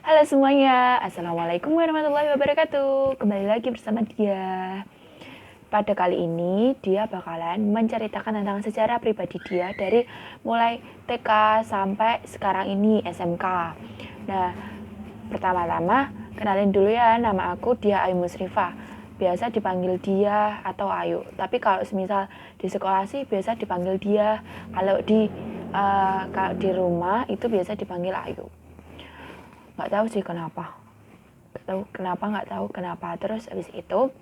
Halo semuanya, Assalamualaikum warahmatullahi wabarakatuh. Kembali lagi bersama dia. Pada kali ini dia bakalan menceritakan tentang sejarah pribadi dia dari mulai TK sampai sekarang ini SMK. Nah, pertama-tama kenalin dulu ya, nama aku Dia Ayu Musrifah. Biasa dipanggil Dia atau Ayu. Tapi kalau semisal di sekolah sih biasa dipanggil Dia. Kalau di rumah itu biasa dipanggil Ayu. Nggak tahu sih kenapa, nggak tahu kenapa. Terus abis itu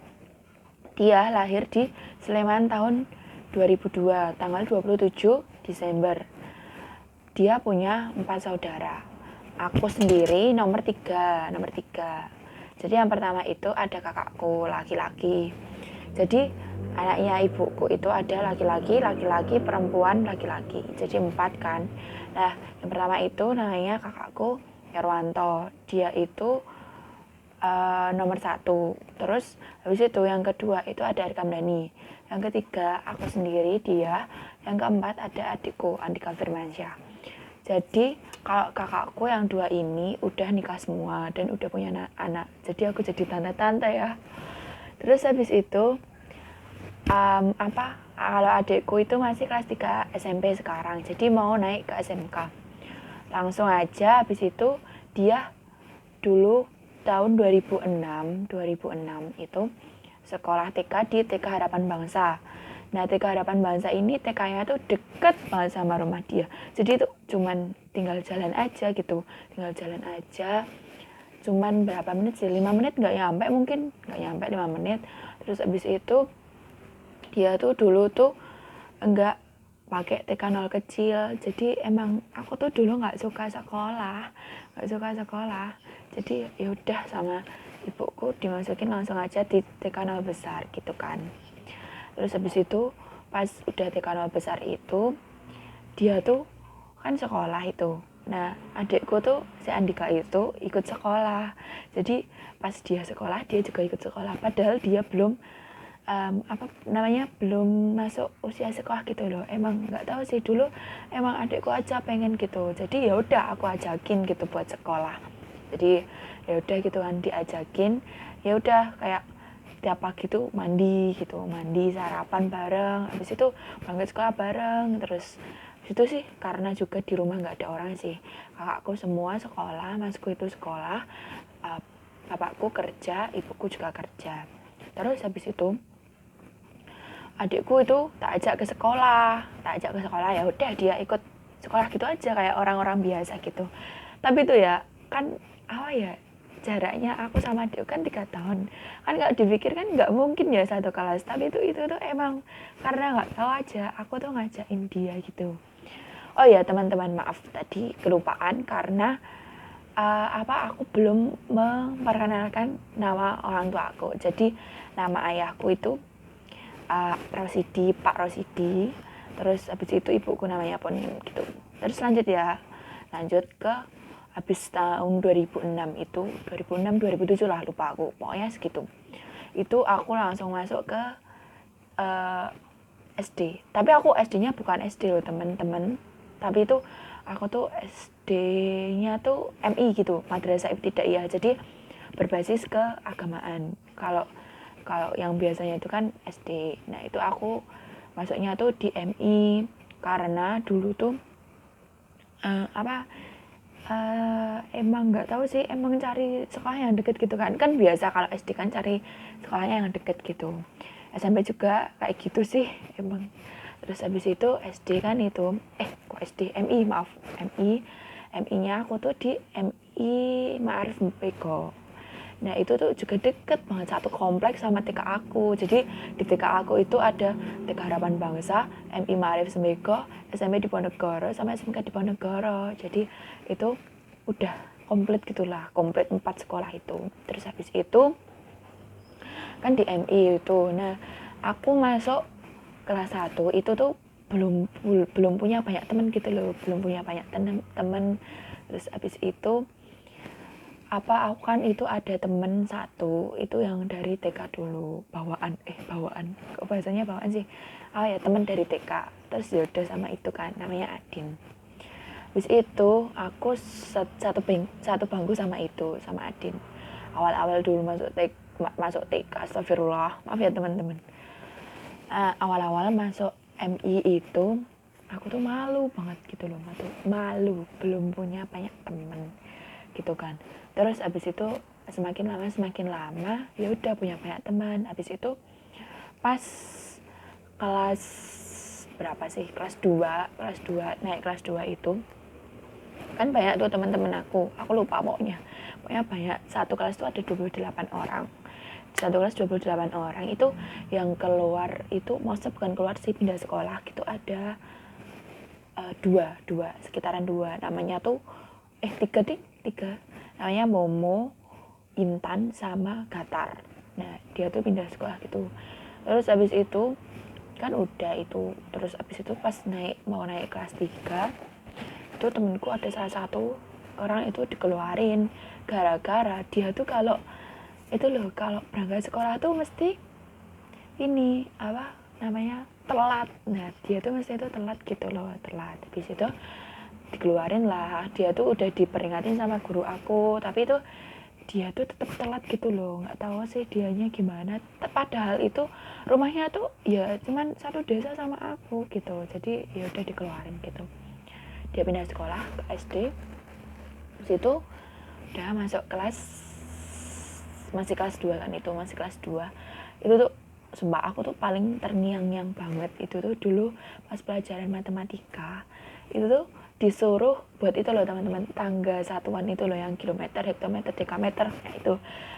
dia lahir di Sleman tahun 2002 tanggal 27 Desember. Dia punya 4 saudara. Aku sendiri nomor 3. Jadi yang pertama itu ada kakakku laki-laki. Jadi anaknya ibuku itu ada laki-laki, perempuan, laki-laki. Jadi 4 kan. Nah, yang pertama itu namanya kakakku Herwanto. Dia itu nomor 1. Terus habis itu yang kedua itu ada Arka Dani. Yang ketiga aku sendiri Dia. Yang keempat ada adikku Andika Firmansyah. Jadi kalau kakakku yang 2 ini udah nikah semua dan udah punya anak. Jadi aku jadi tante-tante ya. Terus habis itu kalau adikku itu masih kelas 3 SMP sekarang. Jadi mau naik ke SMK. Langsung aja habis itu dia dulu tahun 2006 itu sekolah TK di TK Harapan Bangsa. Nah, TK Harapan Bangsa ini TK-nya tuh deket banget sama rumah dia. Jadi itu cuman tinggal jalan aja gitu. Cuman berapa menit sih? 5 menit nggak nyampe mungkin. Nggak nyampe 5 menit. Terus abis itu dia tuh dulu tuh enggak pakai TK 0 kecil. Jadi emang aku tuh dulu nggak suka sekolah. Jadi yaudah sama ibuku dimasukin langsung aja di TK 0 besar gitu kan. Terus habis itu pas udah TK 0 besar itu dia tuh kan sekolah itu. Nah, adikku tuh si Andika itu ikut sekolah. Jadi pas dia sekolah dia juga ikut sekolah. Padahal dia belum belum masuk usia sekolah gitu loh. Emang nggak tahu sih, dulu emang adikku aja pengen gitu. Jadi ya udah aku ajakin gitu buat sekolah. Jadi ya udah gitu kan diajakin. Ya udah kayak tiap pagi tuh mandi sarapan bareng, habis itu berangkat sekolah bareng. Terus itu sih karena juga di rumah nggak ada orang sih, kakakku semua sekolah, masku itu sekolah, bapakku kerja, ibuku juga kerja. Terus habis itu adikku itu tak ajak ke sekolah ya udah dia ikut sekolah gitu aja kayak orang-orang biasa gitu. Tapi tuh ya kan jaraknya aku sama dia kan 3 tahun kan, nggak dipikir kan nggak mungkin ya satu kelas. Tapi itu tuh emang karena nggak tahu aja aku tuh ngajakin dia gitu. Oh ya teman-teman, maaf tadi kelupaan karena aku belum memperkenalkan nama orang tua aku. Jadi nama ayahku itu Rosidi, Pak Rosidi. Terus habis itu ibuku namanya Ponin gitu. Terus lanjut ke habis tahun 2006 itu 2007 lah, lupa aku, pokoknya segitu. Itu aku langsung masuk ke SD. Tapi aku SD-nya bukan SD loh teman-teman. Tapi itu aku tuh SD-nya tuh MI gitu, Madrasah Ibtidaiyah. Jadi berbasis keagamaan. Kalau kalau yang biasanya itu kan SD. Nah, itu aku masuknya tuh di MI karena dulu tuh emang nggak tahu sih, emang cari sekolah yang deket gitu kan. Kan biasa kalau SD kan cari sekolahnya yang deket gitu. SMP juga kayak gitu sih emang. Terus habis itu SD kan itu kok SD, MI, maaf, MI-nya aku tuh di MI Ma'arif Mpego. Nah itu tuh juga deket banget, satu kompleks sama TK aku. Jadi di TK aku itu ada TK Harapan Bangsa, MI Ma'arif Sembego, SMP Diponegoro sama SMK Diponegoro. Jadi itu udah komplit gitulah, komplit 4 sekolah itu. Terus habis itu kan di MI itu. Nah aku masuk kelas 1 itu tuh belum punya banyak teman gitu loh, belum punya banyak teman. Terus habis itu aku kan itu ada temen satu itu yang dari TK dulu, bawaan kok bahasanya bawaan sih, ya temen dari TK. Terus yaudah sama itu kan namanya Adin. Habis itu aku satu bangku sama Adin. Awal-awal dulu masuk TK, astagfirullah, maaf ya teman-teman. Awal-awal masuk MI itu aku tuh malu banget gitu loh, malu, belum punya banyak teman gitu kan. Terus abis itu semakin lama ya udah punya banyak teman. Abis itu pas kelas berapa sih, kelas 2 naik kelas 2 itu kan banyak tuh teman-teman aku lupa pokoknya banyak. Satu kelas itu ada 28 orang, satu kelas 28 orang itu yang keluar itu maksudnya bukan keluar sih, pindah sekolah gitu ada dua sekitaran dua, namanya tuh tiga namanya Momo, Intan sama Gatar. Nah dia tuh pindah sekolah gitu. Terus habis itu kan udah itu, terus habis itu pas mau naik kelas 3 itu temenku ada salah satu orang itu dikeluarin gara-gara dia tuh kalau berangkat sekolah tuh mesti ini apa namanya telat. Nah dia tuh mesti itu telat gitu loh, habis itu dikeluarin lah. Dia tuh udah diperingatin sama guru aku, tapi itu dia tuh tetap telat gitu loh, nggak tahu sih dianya gimana, padahal itu rumahnya tuh ya cuman satu desa sama aku gitu. Jadi ya udah dikeluarin gitu, dia pindah sekolah ke SD. Situ udah masuk masih kelas 2 kan, itu masih kelas 2 itu tuh sumpah aku tuh paling terngiang-ngiang banget itu tuh dulu pas pelajaran matematika. Itu tuh disuruh buat itu loh teman-teman, tangga satuan itu loh yang kilometer, hektometer, dekameter. Nah itu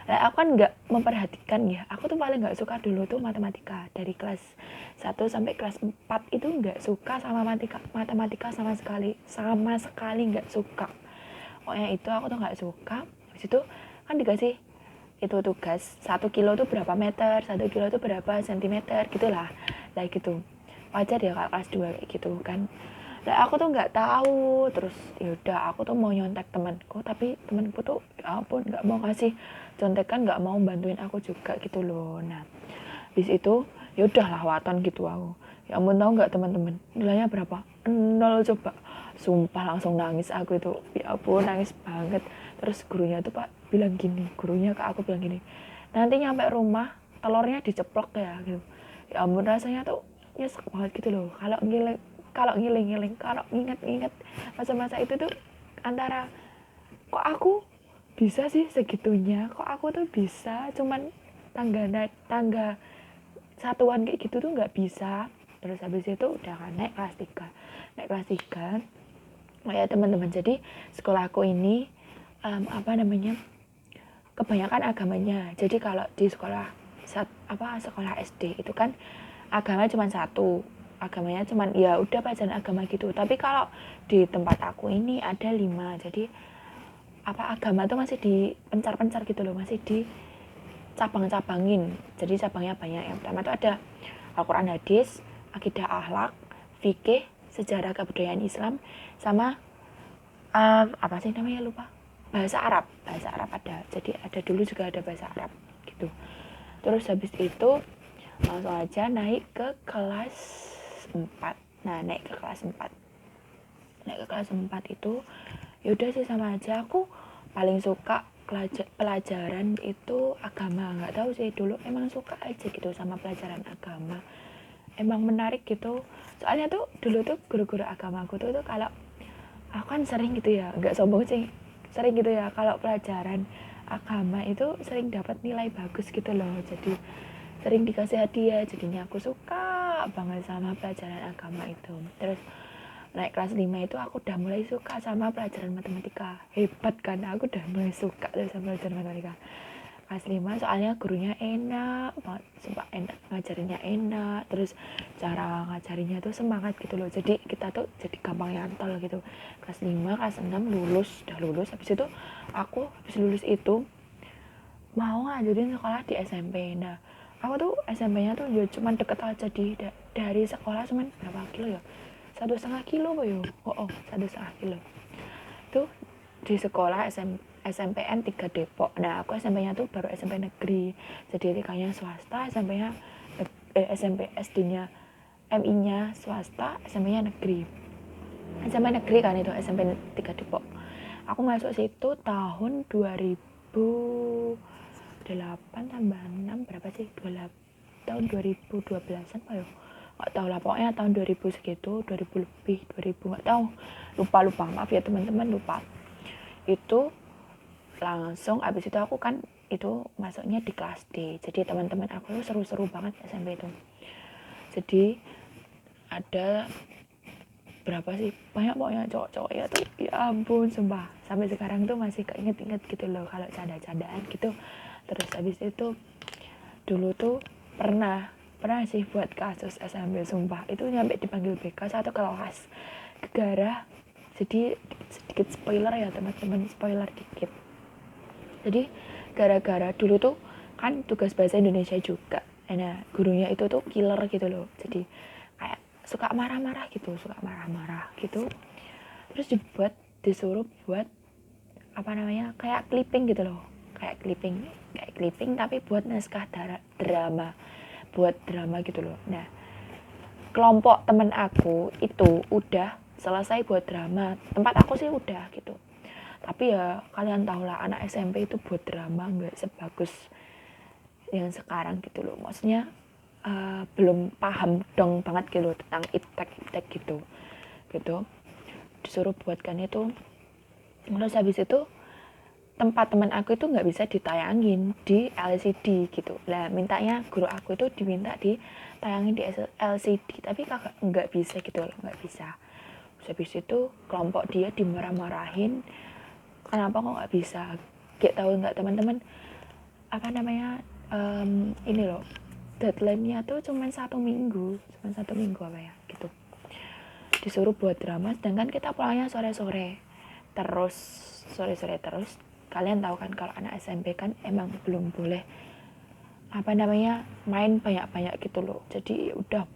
aku kan nggak memperhatikan ya, aku tuh paling nggak suka dulu tuh matematika. Dari kelas 1 sampai kelas 4 itu nggak suka sama matematika sama sekali nggak suka. Pokoknya itu aku tuh nggak suka. Habis itu kan dikasih itu tugas 1 kilo tuh berapa meter, 1 kilo tuh berapa sentimeter gitulah. Lah gitu wajar ya kalau kelas 2 kayak gitu kan. Lah aku tuh nggak tahu, terus yaudah aku tuh mau nyontek temanku, tapi temanku tuh ya ampun nggak mau kasih contekan, nggak mau bantuin aku juga gitu loh. Nah habis itu yaudah lah waton gitu aku. Ya ampun, tahu nggak teman-teman nilainya berapa? 0 coba. Sumpah langsung nangis aku itu, ya ampun nangis banget. Terus gurunya tuh gurunya ke aku bilang gini, nanti nyampe rumah telurnya diceplok ya gitu. Ya ampun rasanya tuh nyesek banget gitu loh, kalau ngiling-ngiling, kalau nginget-nginget masa-masa itu tuh, antara kok aku bisa sih segitunya, kok aku tuh bisa cuman tangga satuan kayak gitu tuh nggak bisa. Terus habis itu udah kan naik kelas 3 ya teman-teman. Jadi sekolahku ini kebanyakan agamanya. Jadi kalau di sekolah SD itu kan agama cuma satu, agamanya cuman ya udah pelajaran agama gitu. Tapi kalau di tempat aku ini ada 5, jadi agama tuh masih dipencar-pencar gitu loh, masih di cabang-cabangin. Jadi cabangnya banyak. Yang pertama itu ada Al-Quran, hadis, akidah, akhlak, fikih, sejarah kebudayaan Islam, sama apa sih namanya lupa, bahasa Arab ada. Jadi ada dulu juga ada bahasa Arab gitu. Terus habis itu langsung aja naik ke kelas 4. Nah naik ke kelas 4 itu yaudah sih sama aja. Aku paling suka pelajaran itu agama, nggak tahu sih, dulu emang suka aja gitu sama pelajaran agama, emang menarik gitu. Soalnya tuh dulu tuh guru-guru agama aku tuh kalau aku kan sering gitu ya, nggak sombong sih, sering gitu ya kalau pelajaran agama itu sering dapat nilai bagus gitu loh, jadi sering dikasih hadiah. Jadinya aku suka banget sama pelajaran agama itu. Terus naik kelas 5 itu aku udah mulai suka sama pelajaran matematika. Hebat kan, aku udah mulai suka sama pelajaran matematika kelas 5, soalnya gurunya enak banget, sumpah enak, ngajarinnya enak, terus cara ngajarinya tuh semangat gitu loh, jadi kita tuh jadi gampang nyantol gitu. Kelas 5, kelas 6 udah lulus. Habis itu aku habis lulus itu mau ngajarin sekolah di SMP. Nah aku tuh SMP-nya tuh ya cuman deket aja dari sekolah, cuman berapa kilo ya, 1,5 kilo apa ya, 1,5 kilo tuh di sekolah SMPN 3 Depok. Nah aku SMP-nya tuh baru SMP negeri, jadi TK-nya swasta, SMP SD-nya MI-nya swasta, SMP-nya negeri. SMP negeri kan itu, SMP 3 Depok. Aku masuk situ tahun 2008 tambah 6 berapa sih? 28 tahun 2012an apa ya? Nggak tahu lah, pokoknya tahun 2000 segitu, 2000 lebih, 2000 nggak tahu. Lupa, maaf ya teman-teman, lupa. Itu langsung abis itu aku kan itu masuknya di kelas D. Jadi teman-teman aku tuh seru-seru banget SMP itu. Jadi ada berapa sih, banyak pokoknya cowok-cowok ya tuh, ya ampun sumpah sampai sekarang tuh masih keinget-inget gitu loh kalau canda-candaan gitu. Terus habis itu dulu tuh pernah sih buat kasus SMP, sumpah itu nyampe dipanggil BK satu kelas gara, jadi sedikit spoiler ya teman-teman, spoiler dikit. Jadi gara-gara dulu tuh kan tugas bahasa Indonesia juga, nah gurunya itu tuh killer gitu loh, jadi kayak suka marah-marah gitu, terus disuruh buat apa namanya, kayak clipping tapi buat naskah buat drama gitu loh. Nah kelompok temen aku itu udah selesai buat drama, tempat aku sih udah gitu, tapi ya kalian tau lah anak SMP itu buat drama nggak sebagus yang sekarang gitu loh, maksudnya belum paham dong banget gitu loh tentang iptek gitu. Disuruh buatkan itu, terus habis itu tempat teman aku itu nggak bisa ditayangin di LCD gitu lah, mintanya guru aku itu diminta ditayangin di LCD, tapi kakak nggak bisa gitu loh, nggak bisa. Terus habis itu kelompok dia dimarah-marahin, kenapa kok nggak bisa. Kayak tahu nggak teman-teman, apa namanya, ini loh deadline-nya tuh cuma 1 minggu apa ya gitu, disuruh buat drama, sedangkan kita pulangnya sore-sore terus. Kalian tahu kan kalau anak SMP kan emang belum boleh apa namanya main banyak-banyak gitu loh, jadi ya udah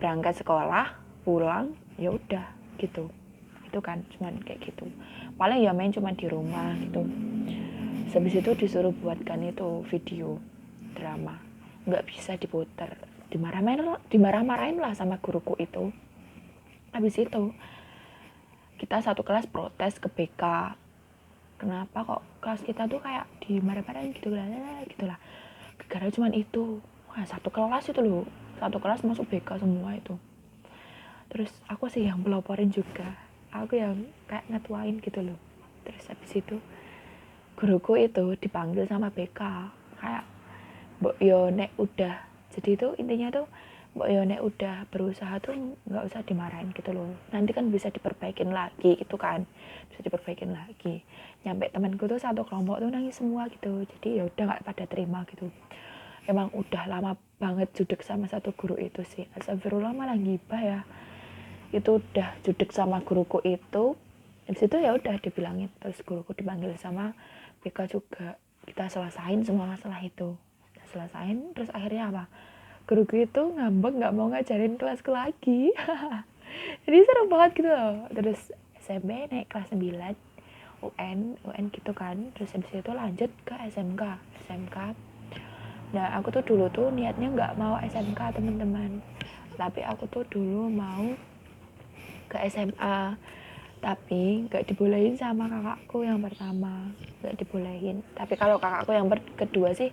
berangkat sekolah pulang ya udah gitu, itu kan cuman kayak gitu, paling ya main cuman di rumah gitu. Habis itu disuruh buatkan itu video drama, nggak bisa diputer, dimarah-marahin lah sama guruku itu. Habis itu kita satu kelas protes ke BK, kenapa kok kelas kita tuh kayak dimarah-marahin gitu lah, gara-gara cuman itu. Wah, satu kelas itu loh, satu kelas masuk BK semua itu. Terus aku sih yang peloporin juga, aku yang kayak ngetuain gitu loh. Terus habis itu guruku itu dipanggil sama BK, kayak mbok yo nek udah, jadi itu intinya tuh mbok yo nek udah berusaha tuh nggak usah dimarahin gitu loh, nanti kan bisa diperbaikin lagi gitu kan, bisa diperbaikin lagi. Nyampe temanku tuh satu kelompok tuh nangis semua gitu, jadi ya udah nggak pada terima gitu. Emang udah lama banget judek sama satu guru itu sih, astagfirullah malah gibah ya, itu udah judek sama guruku itu. Habis itu ya udah dibilangin, terus guruku dipanggil sama BK juga, kita selesain semua masalah itu, selesain. Terus akhirnya apa, guruku itu ngambek nggak mau ngajarin kelasku lagi. Jadi seru banget gitu loh. Terus SMP naik kelas 9 UN gitu kan, terus habis itu lanjut ke SMK. Nah aku tuh dulu tuh niatnya nggak mau SMK teman-teman, tapi aku tuh dulu mau ke SMA, tapi nggak dibolehin sama kakakku yang pertama, nggak dibolehin. Tapi kalau kakakku yang kedua sih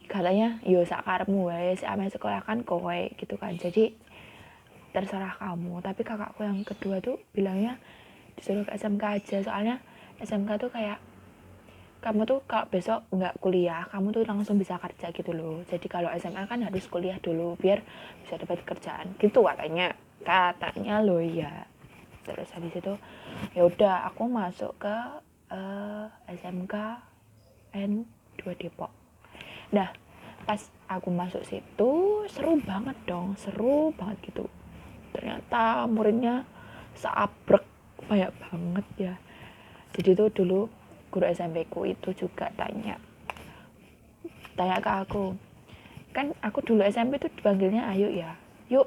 katanya yo sakarepmu wae, si ame sekolah kan kowe gitu kan, jadi terserah kamu. Tapi kakakku yang kedua tuh bilangnya disuruh ke SMK aja, soalnya SMK tuh kayak kamu tuh kalau besok nggak kuliah kamu tuh langsung bisa kerja gitu loh, jadi kalau SMA kan harus kuliah dulu biar bisa dapat kerjaan gitu katanya lo ya. Terus habis itu ya udah aku masuk ke SMK N2 Depok. Nah pas aku masuk situ seru banget gitu, ternyata muridnya seabrek banyak banget ya. Jadi tuh dulu guru SMP ku itu juga tanya ke aku, kan aku dulu SMP tuh dipanggilnya Ayu ya, yuk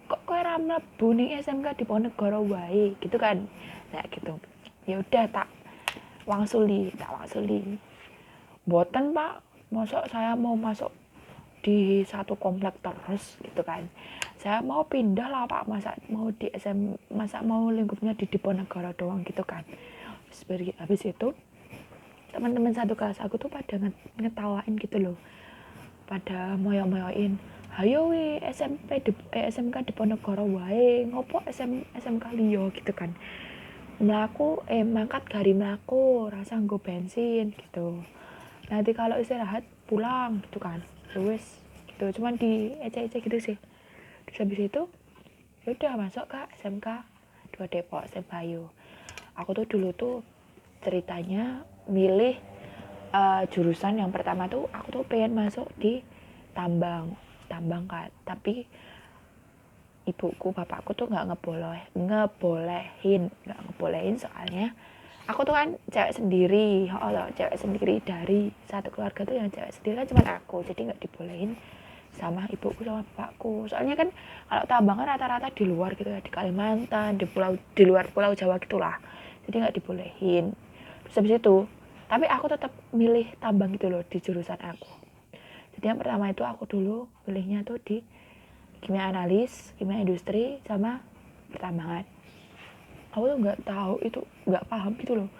kok kowe ra mlebu ning SMK Diponegoro wae gitu kan. Nah gitu, ya udah tak wangsuli, boten pak, masa saya mau masuk di satu komplek terus gitu kan. saya mau pindah lah Pak, masa mau di masa mau lingkupnya di Diponegoro doang gitu kan. Habis itu teman-teman satu kelas aku tuh pada ngetawain gitu loh, pada moyo-moyoin, hayo wi SMK Diponegoro wae, ngopo SMK liyo gitu kan, mangkat gari mlaku rasa nggo bensin gitu, nanti kalau istirahat pulang gitu kan, wis gitu, cuman di ece-ece gitu sih. Terus habis itu udah masuk ke SMK 2 Depok, SMK Bayu. Aku tuh dulu tuh ceritanya milih jurusan yang pertama tuh aku tuh pengen masuk di tambang kan, tapi ibuku bapakku tuh nggak ngebolehin soalnya aku tuh kan cewek sendiri, cewek sendiri dari satu keluarga tuh yang cewek sendiri kan cuma aku, jadi nggak dibolehin sama ibuku sama bapakku. Soalnya kan kalau tambang kan rata-rata di luar gitu ya, di Kalimantan, di luar Pulau Jawa gitulah, jadi nggak dibolehin. Terus habis itu, tapi aku tetap milih tambang gitu loh di jurusan aku. Jadi yang pertama itu aku dulu pilihnya tuh di kimia analis, kimia industri, sama pertambangan. Aku tuh nggak tahu itu, nggak paham gitu loh.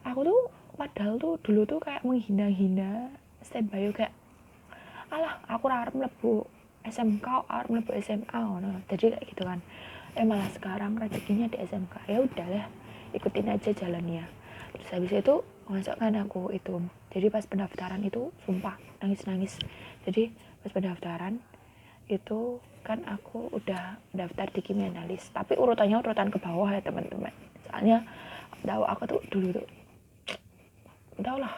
Aku tuh padahal tuh dulu tuh kayak menghina-hina STM Bayu, kayak alah aku arep mlebu SMK, arep mlebu SMA ngono. Jadi kayak gitu kan. Malah sekarang rezekinya di SMK. Ya udahlah, ikutin aja jalannya. Terus habis itu masukkan aku itu. Jadi pas pendaftaran itu sumpah nangis-nangis. Jadi pas pendaftaran itu kan aku udah daftar di kimia analis, tapi urutannya urutan ke bawah ya teman-teman. Soalnya tahu aku tuh dulu tuh tau lah,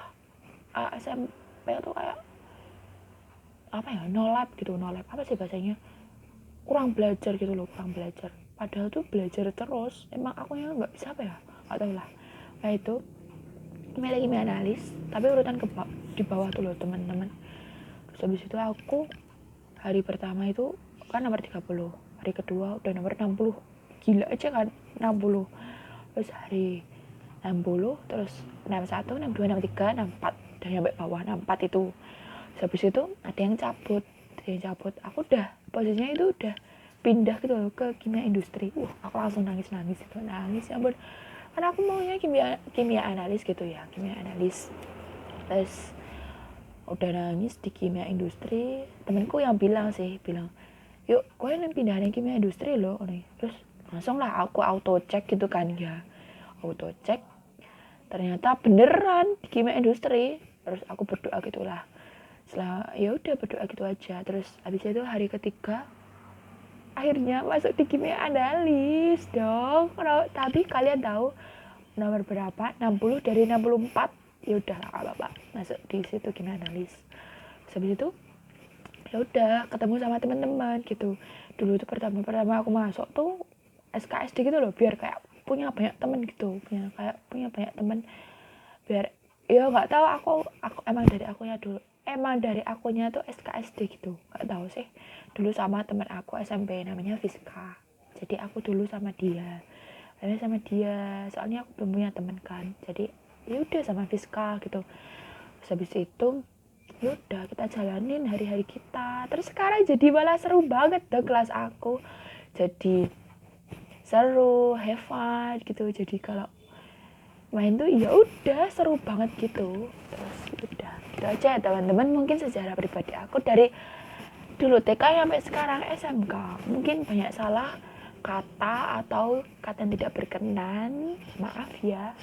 SMP tuh kayak apa ya, nolap apa sih bahasanya, kurang belajar gitu loh, padahal tuh belajar terus, emang aku yang nggak bisa apa ya, nggak tahu lah. Nah itu milih kimia analis tapi urutan di bawah tuh loh teman-teman. Terus habis itu aku hari pertama itu kan nomor 30, hari kedua udah nomor 60, gila aja kan 60. Terus hari 60, terus 61, 62, 63, 64, dan sampai bawah 64 itu. Terus habis itu ada yang cabut, aku udah posisinya itu udah pindah gitu loh ke kimia industri. Aku langsung nangis ya ampun, karena aku maunya kimia analis gitu ya, kimia analis. Terus udah nangis di kimia industri, temenku yang bilang yuk gue yang pindahin kimia industri loh. Terus langsung lah aku auto cek gitu kan ya, auto cek ternyata beneran di kimia industri. Terus aku berdoa gitulah, setelah ya udah berdoa gitu aja. Terus habis itu hari ketiga akhirnya masuk di kimia analis dong. Tapi kalian tahu nomor berapa? 60 dari 64. Ya udah lah apa-apa, masuk di situ kimia analis. Terus habis itu ya udah ketemu sama teman-teman gitu. Dulu tuh pertama aku masuk tuh SKSD gitu loh, biar kayak punya banyak teman gitu, punya banyak teman, biar ya nggak tahu, aku emang dari akunya tuh SKSD gitu, nggak tahu sih. Dulu sama teman aku SMP namanya Fiska, jadi aku dulu sama dia soalnya aku belum punya teman kan, jadi ya udah sama Fiska gitu. Terus habis itu ya udah kita jalanin hari-hari kita. Terus sekarang jadi malah seru banget dong kelas aku, jadi seru, have fun gitu. Jadi kalau main tuh ya udah seru banget gitu. Terus udah gitu aja teman-teman, mungkin sejarah pribadi aku dari dulu TK sampai sekarang SMK. Mungkin banyak salah kata atau kata yang tidak berkenan, maaf ya.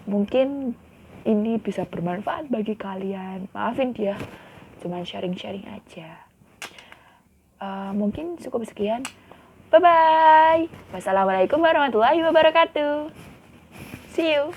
Mungkin ini bisa bermanfaat bagi kalian, maafin dia, cuman sharing-sharing aja. Mungkin cukup sekian, bye bye. Wassalamualaikum warahmatullahi wabarakatuh. See you.